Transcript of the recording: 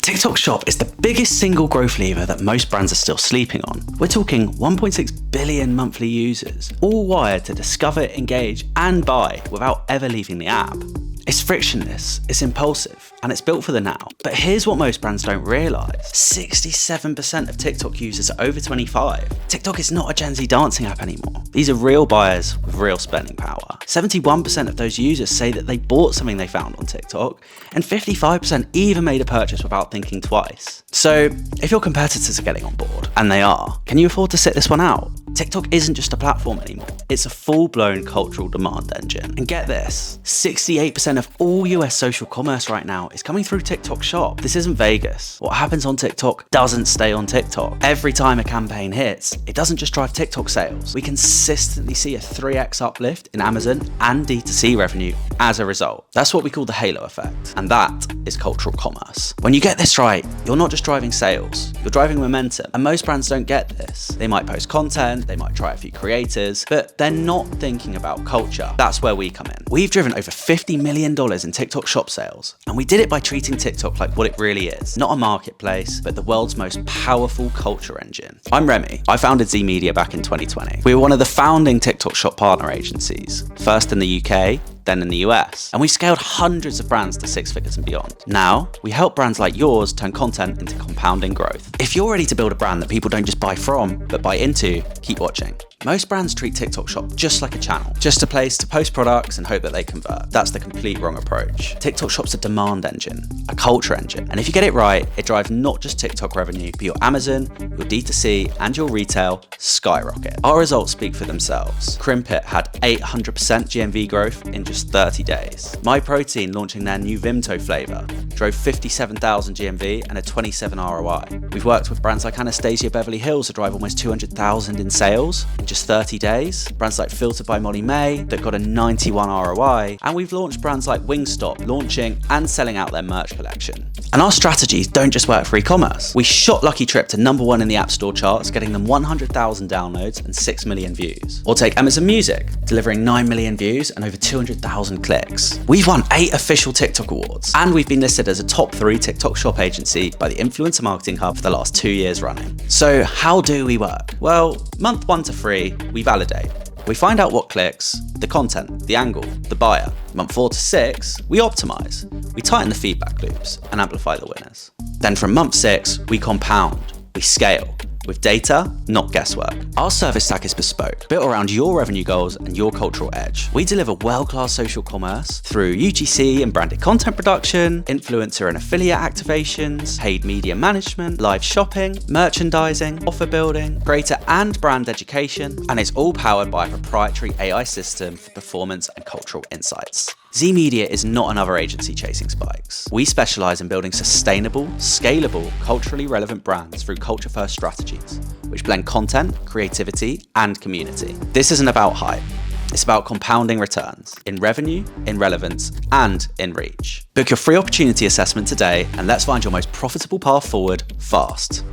TikTok Shop is the biggest single growth lever that most brands are still sleeping on. We're talking 1.6 billion monthly users, all wired to discover, engage, and buy without ever leaving the app. It's frictionless, it's impulsive, and it's built for the now. But here's what most brands don't realise. 67% of TikTok users are over 25. TikTok is not a Gen Z dancing app anymore. These are real buyers with real spending power. 71% of those users say that they bought something they found on TikTok, and 55% even made a purchase without thinking twice. So if your competitors are getting on board, and they are, can you afford to sit this one out? TikTok isn't just a platform anymore. It's a full-blown cultural demand engine. And get this, 68% of all US social commerce right now is coming through TikTok Shop. This isn't Vegas. What happens on TikTok doesn't stay on TikTok. Every time a campaign hits, it doesn't just drive TikTok sales. We consistently see a 3x uplift in Amazon and D2C revenue as a result. That's what we call the halo effect. And that is cultural commerce. When you get this right, you're not just driving sales, you're driving momentum. And most brands don't get this. They might post content, they might try a few creators, but they're not thinking about culture. That's where we come in. We've driven over $50 million in TikTok Shop sales, and we did it by treating TikTok like what it really is. Not a marketplace, but the world's most powerful culture engine. I'm Remy. I founded Z Media back in 2020. We were one of the founding TikTok Shop partner agencies, first in the UK, then in the US. And we scaled hundreds of brands to 6 figures and beyond. Now, we help brands like yours turn content into compounding growth. If you're ready to build a brand that people don't just buy from, but buy into, keep watching. Most brands treat TikTok Shop just like a channel, just a place to post products and hope that they convert. That's the complete wrong approach. TikTok Shop's a demand engine, a culture engine. And if you get it right, it drives not just TikTok revenue, but your Amazon, your D2C, and your retail skyrocket. Our results speak for themselves. Crimpit had 800% GMV growth in just 30 days. MyProtein launching their new Vimto flavor drove 57,000 GMV and a 27 ROI. We've worked with brands like Anastasia Beverly Hills to drive almost 200,000 in sales in just 30 days. Brands like Filtered by Molly May that got a 91 ROI. And we've launched brands like Wingstop, launching and selling out their merch collection. And our strategies don't just work for e-commerce. We shot LuckyTrip to #1 in the App Store charts, getting them 100,000 downloads and 6 million views. Or take Amazon Music, delivering 9 million views and over 200,000 clicks. We've won 8 official TikTok awards, and we've been listed as a top 3 TikTok Shop agency by the Influencer Marketing Hub for the last 2 years running. So how do we work? Well, month 1 to 3, we validate. We find out what clicks, the content, the angle, the buyer. Month 4 to 6, we optimize. We tighten the feedback loops and amplify the winners. Then from month 6, we compound, we scale. With data, not guesswork. Our service stack is bespoke, built around your revenue goals and your cultural edge. We deliver world-class social commerce through UGC and branded content production, influencer and affiliate activations, paid media management, live shopping, merchandising, offer building, creator and brand education, and it's all powered by a proprietary AI system for performance and cultural insights. Z Media is not another agency chasing spikes. We specialize in building sustainable, scalable, culturally relevant brands through culture-first strategies, which blend content, creativity, and community. This isn't about hype. It's about compounding returns in revenue, in relevance, and in reach. Book your free opportunity assessment today, and let's find your most profitable path forward fast.